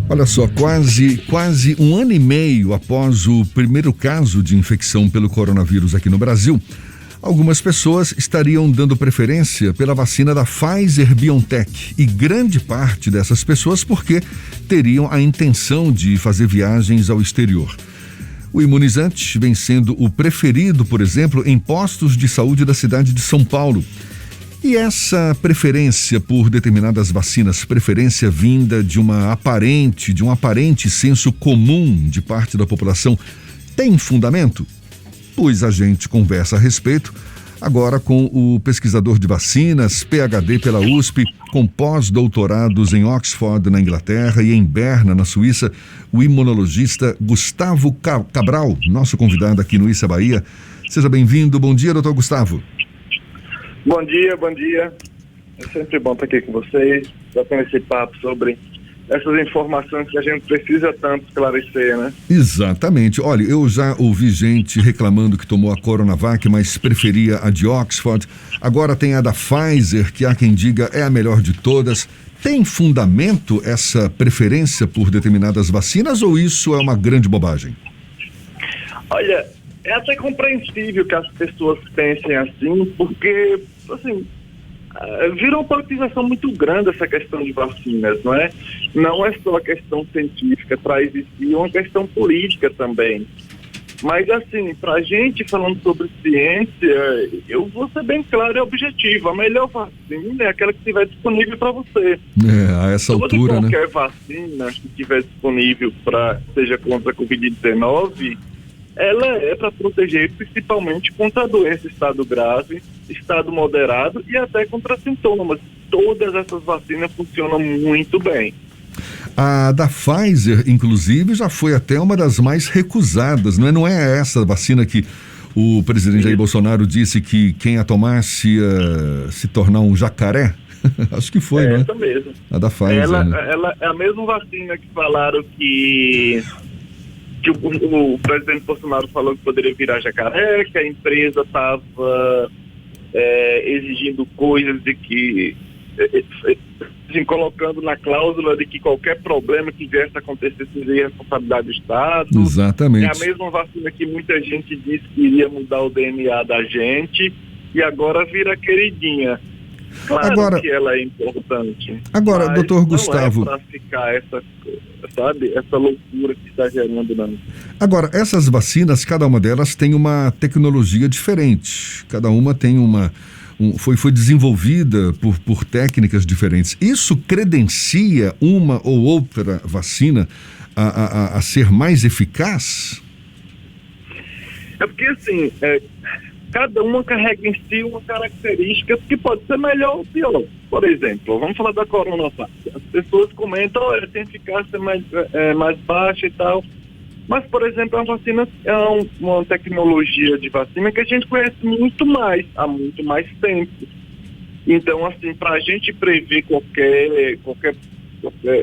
Olha só, quase um ano e meio após o primeiro caso de infecção pelo coronavírus aqui no Brasil, algumas pessoas estariam dando preferência pela vacina da Pfizer-BioNTech, e grande parte dessas pessoas porque teriam a intenção de fazer viagens ao exterior. O imunizante vem sendo o preferido, por exemplo, em postos de saúde da cidade de São Paulo. E essa preferência por determinadas vacinas, preferência vinda de um aparente senso comum de parte da população, tem fundamento? Pois a gente conversa a respeito agora com o pesquisador de vacinas, PhD pela USP, com pós-doutorados em Oxford, na Inglaterra, e em Berna, na Suíça, o imunologista Gustavo Cabral, nosso convidado aqui no Issa Bahia. Seja bem-vindo. Bom dia, doutor Gustavo. Bom dia. É sempre bom estar aqui com vocês, batendo esse papo sobre essas informações que a gente precisa tanto esclarecer, né? Exatamente. Olha, eu já ouvi gente reclamando que tomou a Coronavac, mas preferia a de Oxford. Agora tem a da Pfizer, que há quem diga é a melhor de todas. Tem fundamento essa preferência por determinadas vacinas ou isso é uma grande bobagem? Olha, é até compreensível que as pessoas pensem assim, porque, assim, virou uma politização muito grande essa questão de vacinas, não é? Não é só a questão científica, para existir uma questão política também. Mas, assim, para a gente falando sobre ciência, eu vou ser bem claro e objetivo. A melhor vacina é aquela que estiver disponível para você. A essa altura, né? Qualquer vacina que estiver disponível seja contra a Covid-19, ela é para proteger principalmente contra a doença, estado grave, estado moderado e até contra sintomas. Todas essas vacinas funcionam muito bem. A da Pfizer, inclusive, já foi até uma das mais recusadas, não é? Não é essa vacina que o presidente Jair Bolsonaro disse que quem a tomasse ia se tornar um jacaré? Acho que foi, né? Essa mesmo. A da Pfizer, ela é a mesma vacina que falaram que o presidente Bolsonaro falou que poderia virar jacaré, que a empresa estava exigindo coisas de que, assim, colocando na cláusula de que qualquer problema que viesse a acontecer seria responsabilidade do Estado. Exatamente. É a mesma vacina que muita gente disse que iria mudar o DNA da gente e agora vira queridinha. Claro agora, que ela é importante. Agora, doutor Gustavo, não é para ficar essa loucura que está gerando, não. Agora, essas vacinas, cada uma delas tem uma tecnologia diferente. Cada uma tem foi desenvolvida por técnicas diferentes. Isso credencia uma ou outra vacina a ser mais eficaz? É porque, assim, cada uma carrega em si uma característica que pode ser melhor ou pior. Por exemplo, vamos falar da Coronavac. As pessoas comentam, olha, tem eficácia mais baixa e tal. Mas, por exemplo, a vacina é uma tecnologia de vacina que a gente conhece muito mais, há muito mais tempo. Então, assim, para a gente prever qualquer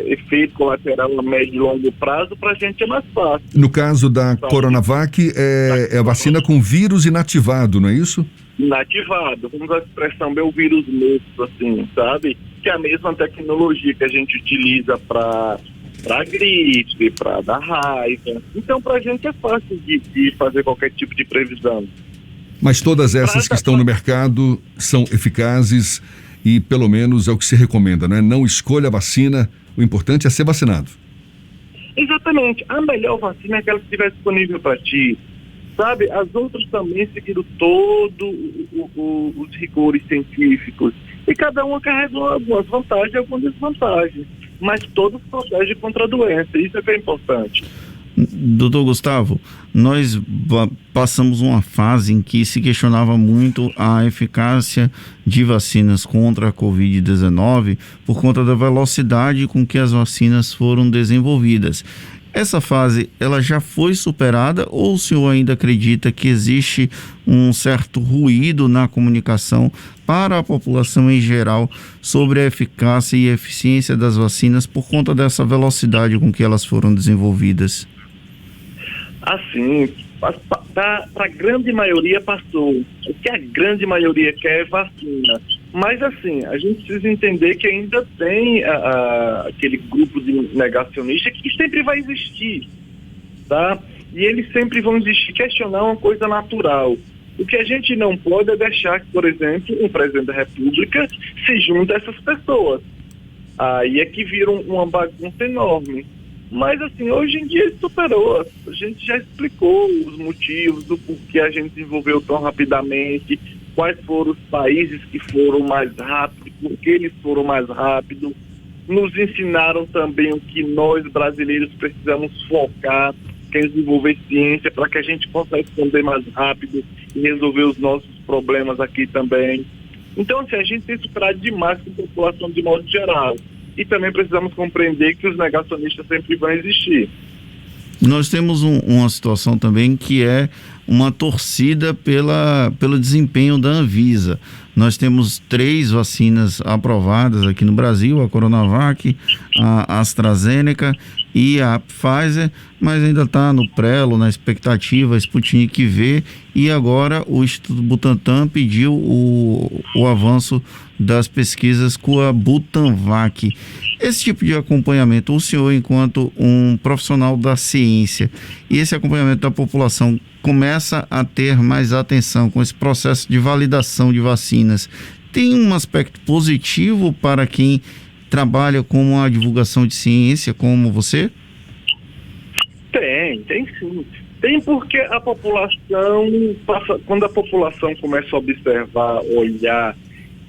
efeito colateral a médio e longo prazo, para a gente é mais fácil. No caso da Coronavac, é a vacina com vírus inativado, não é isso? Inativado. Vamos usar a expressão meu vírus morto, assim, sabe? Que é a mesma tecnologia que a gente utiliza para gripe, para dar raiva. Então, para a gente é fácil de fazer qualquer tipo de previsão. Mas todas essas que estão no mercado são eficazes e, pelo menos, é o que se recomenda, né? Não escolha a vacina, o importante é ser vacinado. Exatamente. A melhor vacina é aquela que estiver disponível para ti. Sabe, as outras também seguiram todos os rigores científicos. E cada uma carrega algumas vantagens e algumas desvantagens. Mas todos protegem contra a doença. Isso é que é importante. Doutor Gustavo, nós passamos uma fase em que se questionava muito a eficácia de vacinas contra a Covid-19 por conta da velocidade com que as vacinas foram desenvolvidas. Essa fase, ela já foi superada ou o senhor ainda acredita que existe um certo ruído na comunicação para a população em geral sobre a eficácia e eficiência das vacinas por conta dessa velocidade com que elas foram desenvolvidas? Assim, para a grande maioria passou. O que a grande maioria quer é vacina. Mas, assim, a gente precisa entender que ainda tem aquele grupo de negacionistas que sempre vai existir, tá? E eles sempre vão existir, questionar uma coisa natural. O que a gente não pode é deixar que, por exemplo, um presidente da República se junte a essas pessoas. Aí é que vira uma bagunça enorme. Mas, assim, hoje em dia ele superou. A gente já explicou os motivos do porquê a gente desenvolveu tão rapidamente, quais foram os países que foram mais rápidos, por que eles foram mais rápidos. Nos ensinaram também o que nós, brasileiros, precisamos focar, que é desenvolver ciência para que a gente possa responder mais rápido e resolver os nossos problemas aqui também. Então, assim, a gente tem superado demais com a população de modo geral. E também precisamos compreender que os negacionistas sempre vão existir. Nós temos uma situação também que é uma torcida pelo desempenho da Anvisa. Nós temos 3 vacinas aprovadas aqui no Brasil, a Coronavac, a AstraZeneca e a Pfizer, mas ainda está no prelo, na expectativa, a Sputnik V, e agora o Instituto Butantan pediu o avanço das pesquisas com a Butanvac. Esse tipo de acompanhamento, o senhor, enquanto um profissional da ciência, e esse acompanhamento da população começa a ter mais atenção com esse processo de validação de vacinas, tem um aspecto positivo para quem trabalha com a divulgação de ciência como você? Tem sim. Tem porque a população, quando a população começa a observar, olhar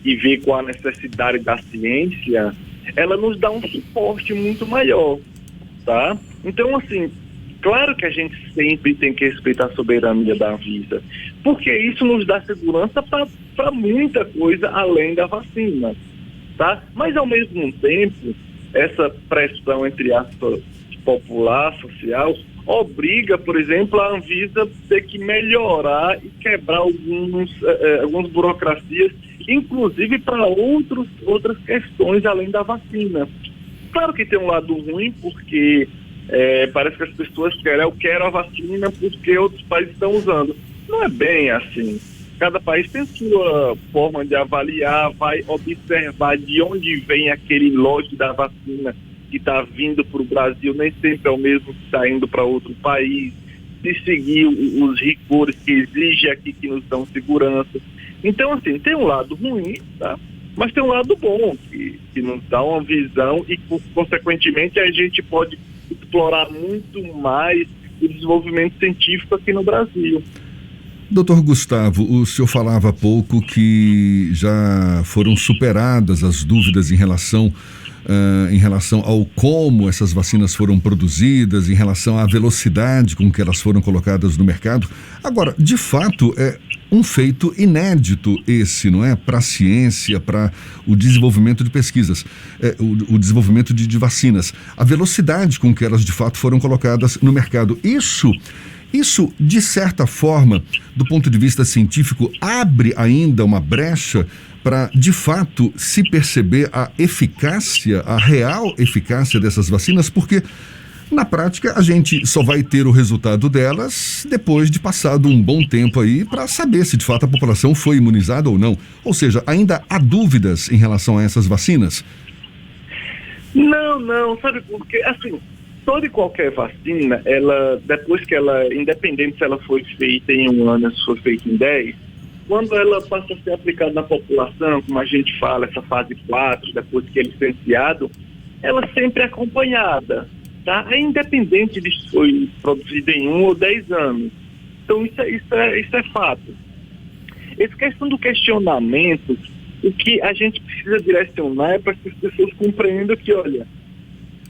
e ver qual a necessidade da ciência, ela nos dá um suporte muito maior, tá? Então, assim, claro que a gente sempre tem que respeitar a soberania da Anvisa, porque isso nos dá segurança para muita coisa além da vacina, tá? Mas, ao mesmo tempo, essa pressão, entre aspas, popular, social, obriga, por exemplo, a Anvisa ter que melhorar e quebrar algumas burocracias, inclusive para outras questões além da vacina. Claro que tem um lado ruim, porque parece que as pessoas querem, eu quero a vacina porque outros países estão usando. Não é bem assim. Cada país tem sua forma de avaliar, vai observar de onde vem aquele lote da vacina que está vindo para o Brasil, nem sempre é o mesmo que está indo para outro país, de seguir os rigores que exige aqui, que nos dão segurança. Então, assim, tem um lado ruim, tá? Mas tem um lado bom, que nos dá uma visão e, consequentemente, a gente pode explorar muito mais o desenvolvimento científico aqui no Brasil. Doutor Gustavo, o senhor falava há pouco que já foram superadas as dúvidas em relação ao como essas vacinas foram produzidas, em relação à velocidade com que elas foram colocadas no mercado. Agora, de fato, é um feito inédito esse, não é? Para a ciência, para o desenvolvimento de pesquisas, o desenvolvimento de vacinas. A velocidade com que elas, de fato, foram colocadas no mercado. Isso, de certa forma, do ponto de vista científico, abre ainda uma brecha para, de fato, se perceber a eficácia, a real eficácia dessas vacinas, porque, na prática, a gente só vai ter o resultado delas depois de passado um bom tempo aí para saber se, de fato, a população foi imunizada ou não. Ou seja, ainda há dúvidas em relação a essas vacinas? Não, sabe por quê? Assim, toda e qualquer vacina, ela, depois que ela, independente se ela foi feita em 1 ano, se foi feita em 10, quando ela passa a ser aplicada na população, como a gente fala, essa fase 4, depois que é licenciado, ela sempre é acompanhada, tá? É independente de se foi produzida em 1 ou 10 anos. Então isso é fato. Essa questão do questionamento, o que a gente precisa direcionar é para que as pessoas compreendam que, olha,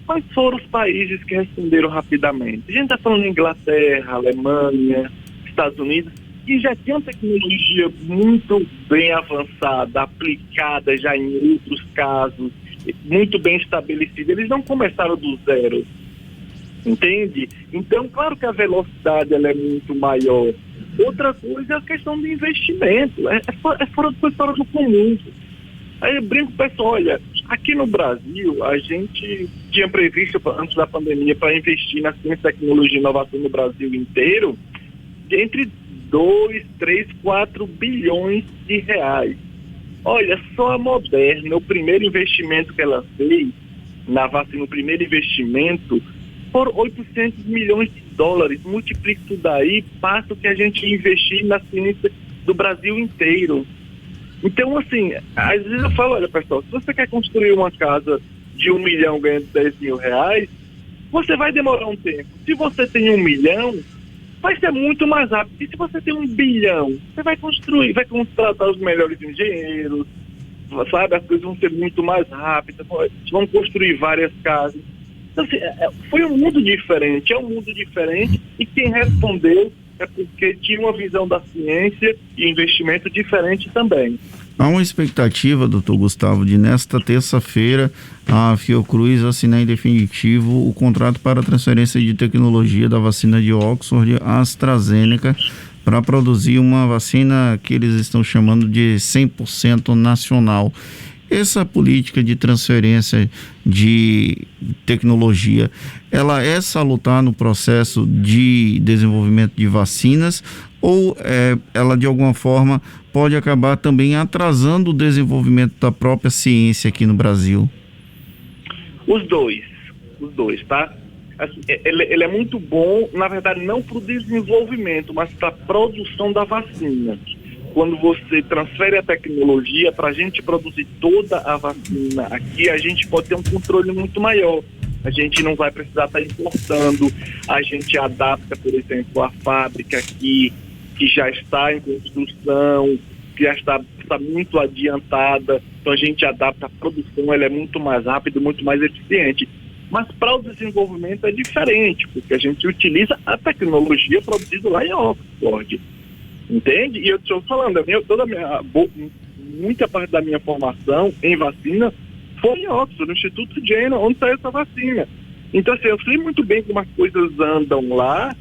quais foram os países que responderam rapidamente? A gente está falando de Inglaterra, Alemanha, Estados Unidos, que já tinham tecnologia muito bem avançada, aplicada já em outros casos, muito bem estabelecida. Eles não começaram do zero, entende? Então, claro que a velocidade ela é muito maior. Outra coisa é a questão do investimento. Foi fora do comum. Aí eu brinco com o pessoal, olha, aqui no Brasil, a gente tinha previsto, antes da pandemia, para investir na ciência, tecnologia e inovação no Brasil inteiro, entre 2, 3, 4 bilhões de reais. Olha, só a Moderna, o primeiro investimento que ela fez na vacina, o primeiro investimento, por 800 milhões de dólares. Multiplica isso daí, passa o que a gente investir na ciência do Brasil inteiro. Então, assim, às vezes eu falo, olha, pessoal, se você quer construir uma casa de 1 milhão ganhando 10 mil reais, você vai demorar um tempo. Se você tem 1 milhão, vai ser muito mais rápido. E se você tem 1 bilhão, você vai construir, vai contratar os melhores engenheiros, sabe? As coisas vão ser muito mais rápidas, vão construir várias casas. Então, assim, foi um mundo diferente, é um mundo diferente, e quem respondeu é porque tinha uma visão da ciência e investimento diferente também. Há uma expectativa, doutor Gustavo, de nesta terça-feira a Fiocruz assinar em definitivo o contrato para a transferência de tecnologia da vacina de Oxford à AstraZeneca para produzir uma vacina que eles estão chamando de 100% nacional. Essa política de transferência de tecnologia, ela é salutar no processo de desenvolvimento de vacinas ou ela de alguma forma pode acabar também atrasando o desenvolvimento da própria ciência aqui no Brasil? Os dois, tá? Assim, ele é muito bom, na verdade, não para o desenvolvimento, mas para a produção da vacina. Quando você transfere a tecnologia para a gente produzir toda a vacina aqui, a gente pode ter um controle muito maior. A gente não vai precisar estar importando, a gente adapta, por exemplo, a fábrica aqui, que já está em construção, que já está muito adiantada, então a gente adapta a produção, ela é muito mais rápida, muito mais eficiente. Mas para o desenvolvimento é diferente, porque a gente utiliza a tecnologia produzida lá em Oxford. Entende? E eu estou falando, muita parte da minha formação em vacina foi em Oxford, no Instituto Jenner, onde saiu essa vacina. Então, assim, eu sei muito bem como as coisas andam lá,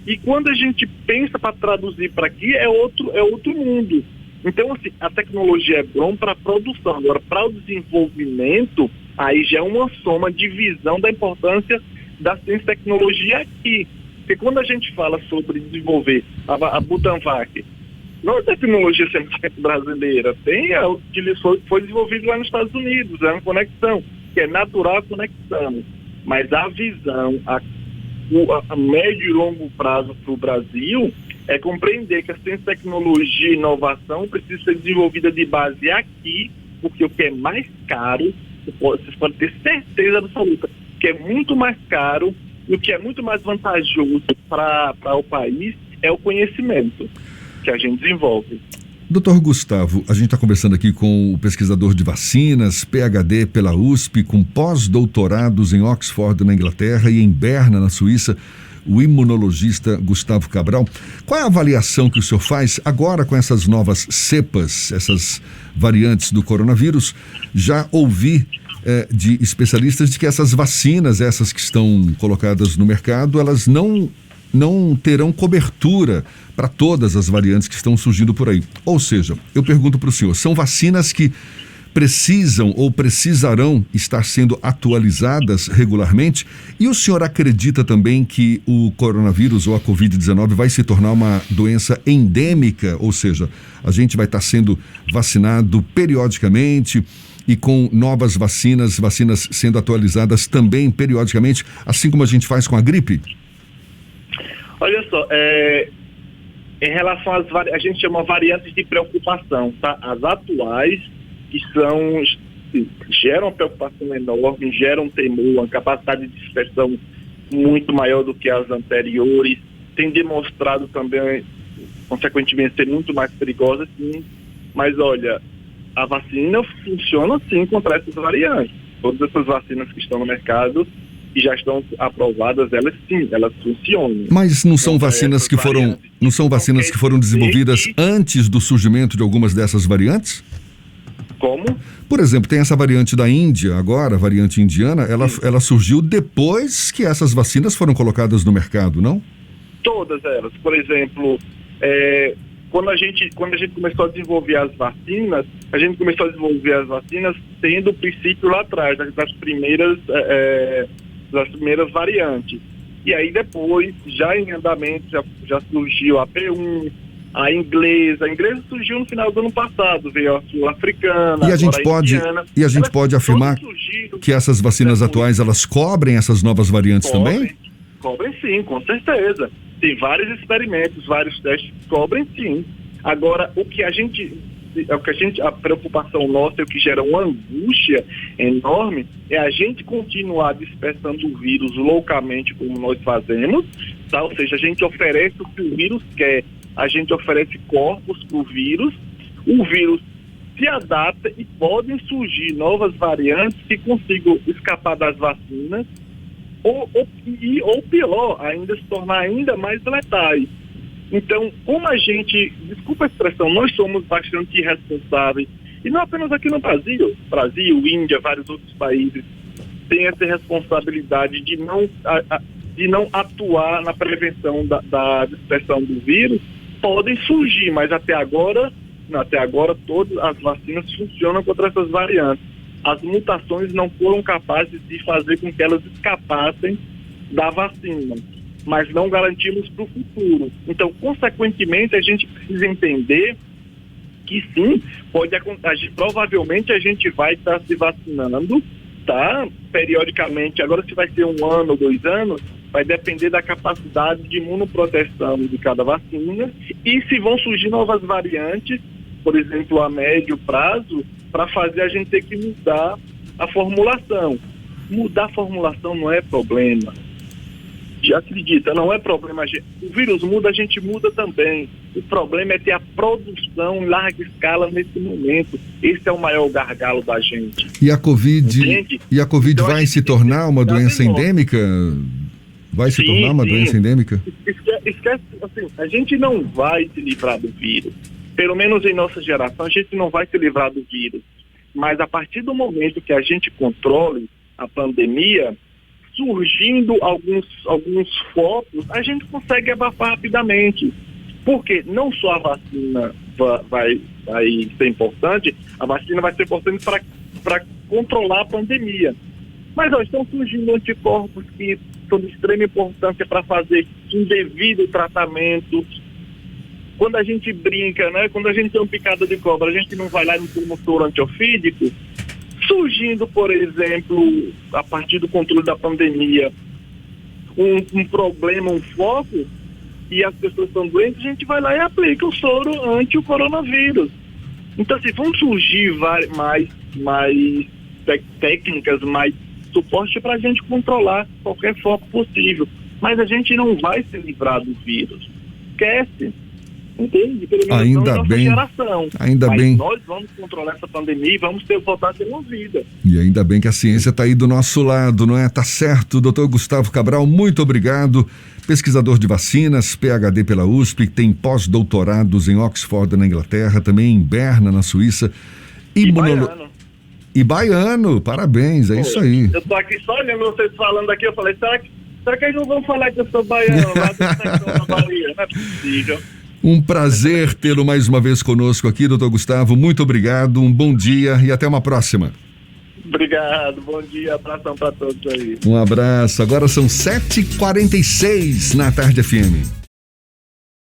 e quando a gente pensa para traduzir para aqui, é outro mundo. Então, assim, a tecnologia é bom para a produção. Agora, para o desenvolvimento, aí já é uma soma de visão da importância da ciência e tecnologia aqui. Porque quando a gente fala sobre desenvolver a Butanvac, não é tecnologia 100% brasileira, foi desenvolvido lá nos Estados Unidos, é uma conexão, que é natural a conexão. Mas a visão a médio e longo prazo para o Brasil é compreender que a ciência, tecnologia e inovação precisa ser desenvolvida de base aqui, porque o que é mais caro, vocês podem ter certeza absoluta, que é muito mais caro e o que é muito mais vantajoso para o país é o conhecimento que a gente desenvolve. Doutor Gustavo, a gente está conversando aqui com o pesquisador de vacinas, PhD pela USP, com pós-doutorados em Oxford, na Inglaterra, e em Berna, na Suíça, o imunologista Gustavo Cabral. Qual é a avaliação que o senhor faz agora com essas novas cepas, essas variantes do coronavírus? Já ouvi de especialistas de que essas vacinas, essas que estão colocadas no mercado, elas não terão cobertura para todas as variantes que estão surgindo por aí. Ou seja, eu pergunto para o senhor, são vacinas que precisam ou precisarão estar sendo atualizadas regularmente? E o senhor acredita também que o coronavírus ou a Covid-19 vai se tornar uma doença endêmica? Ou seja, a gente vai estar sendo vacinado periodicamente e com novas vacinas sendo atualizadas também periodicamente, assim como a gente faz com a gripe? Olha só, em relação às a gente chama variantes de preocupação, tá? As atuais, que geram uma preocupação enorme, geram temor, uma capacidade de dispersão muito maior do que as anteriores, tem demonstrado também, consequentemente, ser muito mais perigosa, sim. Mas olha, a vacina funciona sim contra essas variantes. Todas essas vacinas que estão no mercado e já estão aprovadas, elas funcionam. Mas não são vacinas que foram desenvolvidas antes do surgimento de algumas dessas variantes? Como? Por exemplo, tem essa variante da Índia agora, a variante indiana, ela surgiu depois que essas vacinas foram colocadas no mercado, não? Todas elas. Por exemplo, quando a gente começou a desenvolver as vacinas, tendo o princípio lá atrás, das primeiras variantes. E aí depois, já em andamento, já surgiu a P1, A inglesa surgiu no final do ano passado, veio a sul-africana, E a gente pode afirmar que essas vacinas atuais, elas cobrem essas novas variantes também? Cobrem sim, com certeza. Tem vários experimentos, vários testes que cobrem sim. Agora, a preocupação nossa, o que gera uma angústia enorme, é a gente continuar dispersando o vírus loucamente como nós fazemos, tá? Ou seja, a gente oferece o que o vírus quer, a gente oferece corpos para o vírus se adapta e podem surgir novas variantes que consigam escapar das vacinas ou pior, ainda se tornar ainda mais letais. Então, como a gente, desculpa a expressão, nós somos bastante irresponsáveis, e não apenas aqui no Brasil, Índia, vários outros países têm essa responsabilidade de não atuar na prevenção da dispersão do vírus. Podem surgir, mas até agora todas as vacinas funcionam contra essas variantes. As mutações não foram capazes de fazer com que elas escapassem da vacina, mas não garantimos para o futuro. Então, consequentemente, a gente precisa entender que sim, provavelmente a gente vai estar se vacinando, tá? Periodicamente. Agora, se vai ser 1 ano ou 2 anos, vai depender da capacidade de imunoproteção de cada vacina e se vão surgir novas variantes, por exemplo, a médio prazo, para fazer a gente ter que mudar a formulação. Mudar a formulação não é problema. Acredita, não é problema. O vírus muda, a gente muda também. O problema é ter a produção em larga escala nesse momento. Esse é o maior gargalo da gente. E a Covid então, vai se tornar uma doença endêmica? Vai se tornar uma doença endêmica? Esquece, assim, a gente não vai se livrar do vírus. Pelo menos em nossa geração, a gente não vai se livrar do vírus. Mas a partir do momento que a gente controle a pandemia, surgindo alguns focos, a gente consegue abafar rapidamente. Porque não só a vacina vai ser importante, a vacina vai ser importante para controlar a pandemia. Mas estão surgindo anticorpos que são de extrema importância para fazer um devido tratamento. Quando a gente brinca, né? Quando a gente tem uma picada de cobra, a gente não vai lá e não toma um soro antiofídico. Surgindo, por exemplo, a partir do controle da pandemia, um problema, um foco, e as pessoas estão doentes, a gente vai lá e aplica o soro anti o coronavírus. Então, assim, vão surgir mais técnicas, mais suporte para a gente controlar qualquer foco possível. Mas a gente não vai se livrar do vírus. Esquece. Entende? Pelo menos ainda nossa bem, geração. ainda bem. Nós vamos controlar essa pandemia e vamos voltar a ter uma vida. E ainda bem que a ciência está aí do nosso lado, não é? Tá certo, doutor Gustavo Cabral, muito obrigado. Pesquisador de vacinas, PhD pela USP, tem pós-doutorados em Oxford, na Inglaterra, também em Berna, na Suíça. E baiano, parabéns, é isso aí. Eu tô aqui só olhando vocês falando aqui, eu falei, será que eles não vão falar que eu sou baiano lá do secção da Bahia? Não é possível. Um prazer tê-lo mais uma vez conosco aqui, doutor Gustavo. Muito obrigado, um bom dia e até uma próxima. Obrigado, bom dia, abração para todos aí. Um abraço. Agora são 7h46 na Tarde FM.